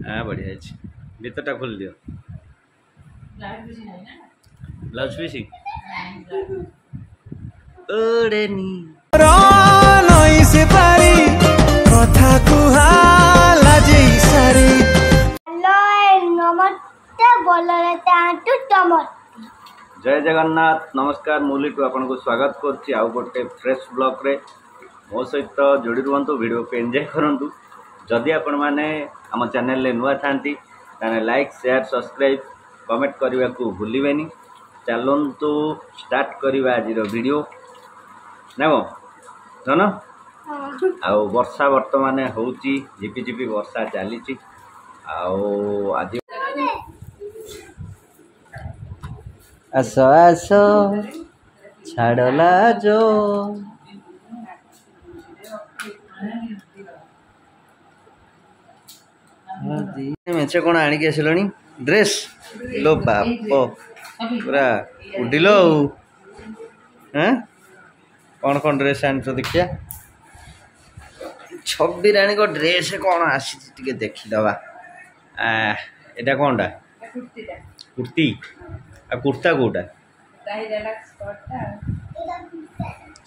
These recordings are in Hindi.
हाँ बढ़िया भीतरटा खोल दियो ब्लाउज पीसी ओड़ेनी नई से पारी कथा कुहाला जई सारी हेलो नमस्ते बोलले तांटू टमट जय जगन्नाथ नमस्कार मुरली आपन को स्वागत करछि आउ गोटे फ्रेश ब्लॉग रे मो सहित जोड़ी रुहंतु वीडियो को एंजॉय करंतु जदि आपण माने हम चैनल ले नुआ थांती ताने लाइक शेयर सब्सक्राइब कमेंट करने को भूलिबेनी चलंतु स्टार्ट करवा आज वीडियो नेबो धन आउ वर्षा वर्तमान होउची झिपी झिपी वर्षा चलीची आउ आज आसो आसो छाड़ला जो मेचे कौन आणिक आसिलनी ड्रेस लो बाप पूरा उडिलो हैं कौन कौन ड्रेस आनी देखिया 26 राणी को ड्रेस कौन आसी देखीदबा एटा कौनटा कुर्ती आ कुर्ता कोटा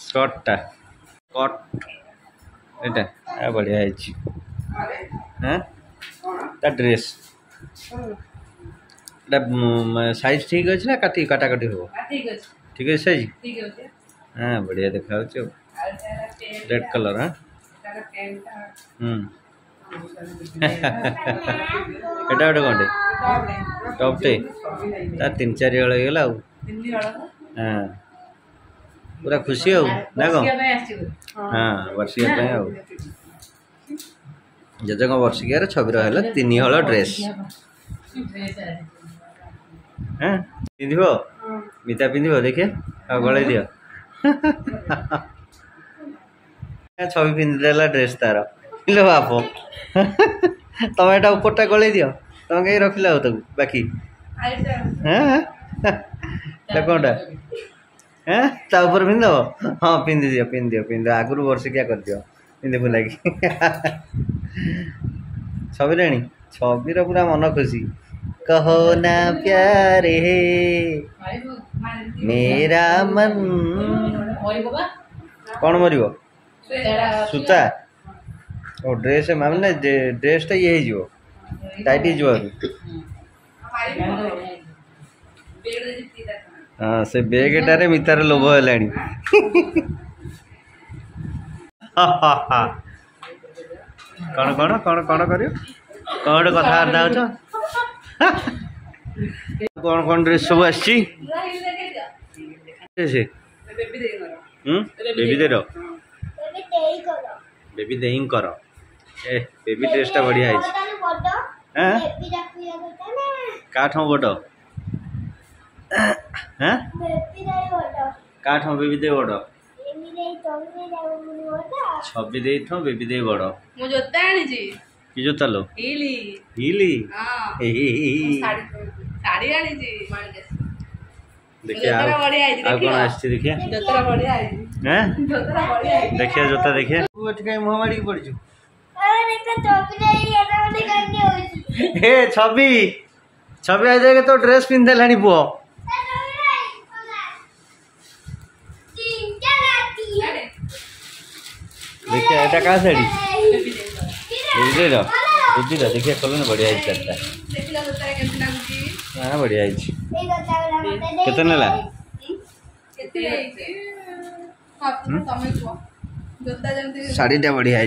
स्कर्टा कट एटा बढ़िया है ड्रेस साइज ठीक अच्छे ना काटी काटाकाटी हो ठीक है साइज हाँ बढ़िया देखा रेड कलर हाँ एटा गोटे कौन टपटे तार 3-4 हल होगा हाँ पूरा खुशी हो ना कौन हाँ वर्षिया जजक वर्षिकार 26 3 हल ड्रेस हाँ पिंध मिता पिंध देखिए गले दियो 26 पिंधदेला ड्रेस तार लो बाप तुम एटा उपरटा गले दियो तुम कहीं रखिल बाकी हाँ कौनटा हाँ ता ऊपर पिंध हाँ पिंधि दियो आगुरी वर्ष क्या कर दियो पिंधि फुला छवि 26 पूरा मन खुशी कहो ना प्यारे मेरा मन कौन मरिबो सूता ओ ड्रेस मामने ड्रेसटा ये हो टाइट हो हाँ से बेगटारे मितार लोभ है कौन कौन कौन कौन कर कौन कथबार्ता हो कौन कौन ड्रेस सब आसी बेबी दे कर ए बेबी ड्रेसटा बढ़िया है काठ बड़ हाँ काठ बेबी दे बड़ 26 दे बेबी दे बड़ मु जोता आनी जी की जोता लो हिली हिली साड़ी आनी जी देखिए आ कौन आछी देखिए जोता बढ़िया है हैं जोता बढ़िया है देखिए जोता देखिए तू एठ कहीं मुंह मारी पड़ छु अरे देखो टोपी नहीं एटा मते करनी होई हे 26 आ जाएगा तो ड्रेस पिन देलानी पुओ देखिए एटा का साड़ी बुझे देखिए कल ना बढ़िया है देखिला जोता केमति लागुची हाँ बढ़िया है केते नेला केते हां समय को जोता जमती साड़ीटा बढ़िया है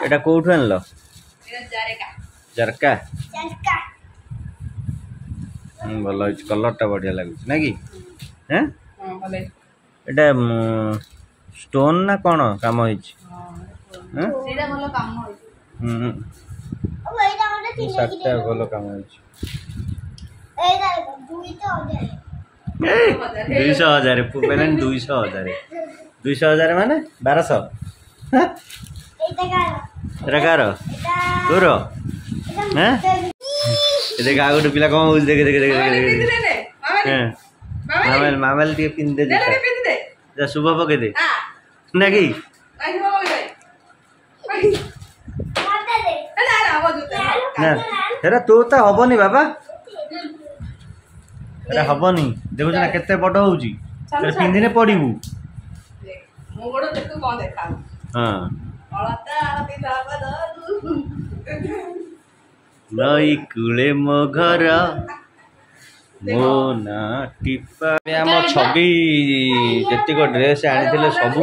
एटा कोठु आनलो एटा जरका भल कलरटा बढ़िया लगुच ना कि हैं हां भले एटा स्टोन ना कौन काम हो सेटा भलो काम होई ओ एटा मते सातटा भलो काम हो एटा 200,000 पेमेंट 200,000 200,000 माने 1200 एटा कार तोर हैं देख आ गोटे पिला कौन देख देख देख मामल मामल टे पिन दे जा शुभ पके दे ना कि मते दे ना ना वो जूते ନା ହେରା ତୋ ତା ହବନି ବାବା ହେରା ହବନି ଦେଖୁଛ ନା କେତେ ବଡ଼ ହଉଛି ପିନ୍ଧିଲେ ପଡ଼ିବୁ ମୁଁ ଗୋଡ଼ ଦେଖୁ କ'ଣ ଦେଖାଉ ହଁ ଅଳତା ନଈ କୂଳେ ମୋ ଘର ମୋ ନା ଟିପା ଆମ ଛବି ଯେତିକ ଡ୍ରେସ୍ ଆଣିଥିଲେ ସବୁ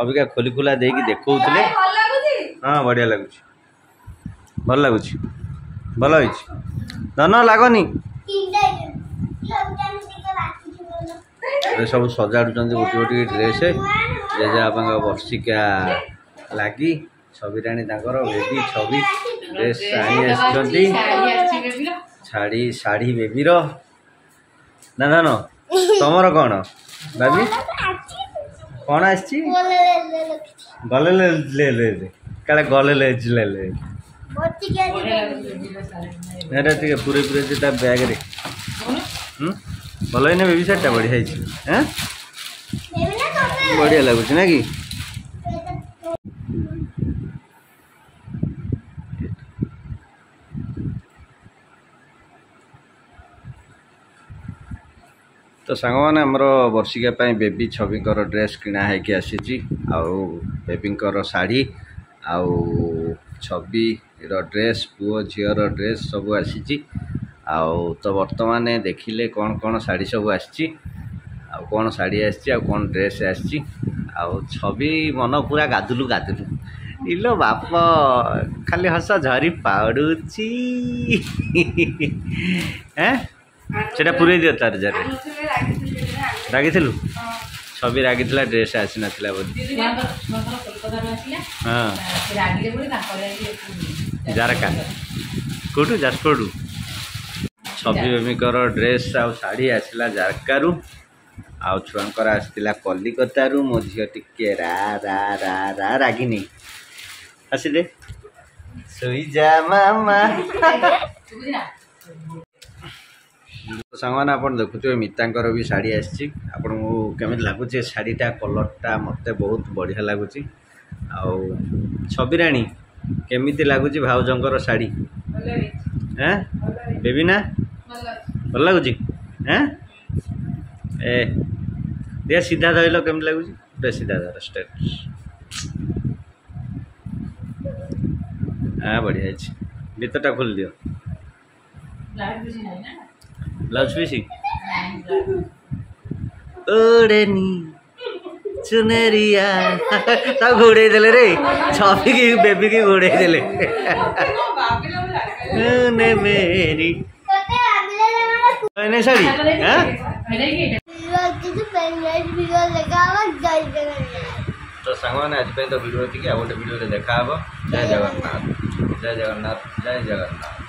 ଅବିକା ଖୋଲି ଖୋଲା ଦେଇକି ଦେଖଉଥିଲେ ଭଲ ଲାଗୁଛି ହଁ ବଢ଼ିଆ ଲାଗୁଛି ଭଲ ଲାଗୁଛି ଭଲ ହେଇଛି ଧନ ଲାଗନି ଏବେ ସବୁ ସଜାଡ଼ୁଛନ୍ତି ଗୋଟି ଗୋଟି ଡ୍ରେସ୍ ଜେଜେବାପାଙ୍କ ବର୍ଷିକା ଲାଗି ଛବିରାଣୀ ତାଙ୍କର ବେବି ଛବି ଡ୍ରେସ୍ ଆଣି ଆସିଛନ୍ତି ଶାଢ଼ୀ ବେବିର ନା ଧନ ତମର କ'ଣ ବାବି କ'ଣ ଆସିଛି ଗଲେ କାଳେ ଗଲେ ଏଇଟା ଟିକେ ପୁରେଇ ତା ବ୍ୟାଗ୍ରେ ଭଲ ହେଇନି ବେବି ଶାଢ଼ୀଟା ବଢ଼ିଆ ହେଇଛି ବଢ଼ିଆ ଲାଗୁଛି ନା କି ତ ସାଙ୍ଗମାନେ ଆମର ବର୍ଷିକା ପାଇଁ ବେବି ଛବିଙ୍କର ଡ୍ରେସ୍ କିଣା ହେଇକି ଆସିଛି ଆଉ ବେବିଙ୍କର ଶାଢ଼ୀ ଆଉ ଛବିର ଡ୍ରେସ୍ ପୁଅ ଝିଅର ଡ୍ରେସ୍ ସବୁ ଆସିଛି ଆଉ ତ ବର୍ତ୍ତମାନ ଦେଖିଲେ କ'ଣ କ'ଣ ଶାଢ଼ୀ ସବୁ ଆସିଛି ଆଉ କ'ଣ ଶାଢ଼ୀ ଆସିଛି ଆଉ କ'ଣ ଡ୍ରେସ୍ ଆସିଛି ଆଉ ଛବି ମନ ପୁରା ଗାଧୁଲୁ ଇଲୋ ବାପ ଖାଲି ହସ ଝରି ପଡ଼ୁଛି ସେଟା ପୁରେଇ ଦିଅ ତାର ଜାରେ ରାଗିଥିଲୁ ଛବି ରାଗିଥିଲା ଡ୍ରେସ୍ ଆସିନଥିଲା ବୋଧେ ହଁ ଜାରକା କେଉଁଠୁ ଯାଜପୁରରୁ ଛବି ବେବିଙ୍କର ଡ୍ରେସ୍ ଆଉ ଶାଢ଼ୀ ଆସିଲା ଜାରକାରୁ ଆଉ ଛୁଆଙ୍କର ଆସିଥିଲା କଲିକତାରୁ ମୋ ଝିଅ ଟିକେ ରାଗିନି ଆସିଲେ ଶୋଇଯା ମାମା ସାଙ୍ଗମାନେ ଆପଣ ଦେଖୁଥିବେ ମିତାଙ୍କର ବି ଶାଢ଼ୀ ଆସିଛି ଆପଣଙ୍କୁ କେମିତି ଲାଗୁଛି ଏ ଶାଢ଼ୀଟା କଲର୍ଟା ମୋତେ ବହୁତ ବଢ଼ିଆ ଲାଗୁଛି ଆଉ ଛବିରାଣୀ କେମିତି ଲାଗୁଛି ଭାଉଜଙ୍କର ଶାଢ଼ୀ ବେବି ନା ଭଲ ଲାଗୁଛି ଏ ଦେ ସିଧା ଧରିଲ କେମିତି ଲାଗୁଛି ପୁରା ସିଧା ଧର ଷ୍ଟ୍ରେଟ୍ ବଢ଼ିଆ ହେଇଛି ଭିତରଟା ଖୋଲି ଦିଅ ବ୍ଲାଉଜ୍ ପିସ୍ ଓଡ଼େନି ଚୁନେରିଆ ତାକୁ ଘୋଡ଼େଇ ଦେଲେ ରେ ଛବିକି ବେବିକି ଘୋଡ଼େଇ ଦେଲେ मेरी ଶାଢ଼ୀ ତ ସାଙ୍ଗମାନେ ଆଜି ପାଇଁ ତ ଭିଡ଼ିଓ ଏତିକି ଆଉ ଗୋଟେ ଭିଡ଼ିଓରେ ଦେଖା ହେବ ଜୟ ଜଗନ୍ନାଥ ଜୟ ଜଗନ୍ନାଥ ଜୟ ଜଗନ୍ନାଥ।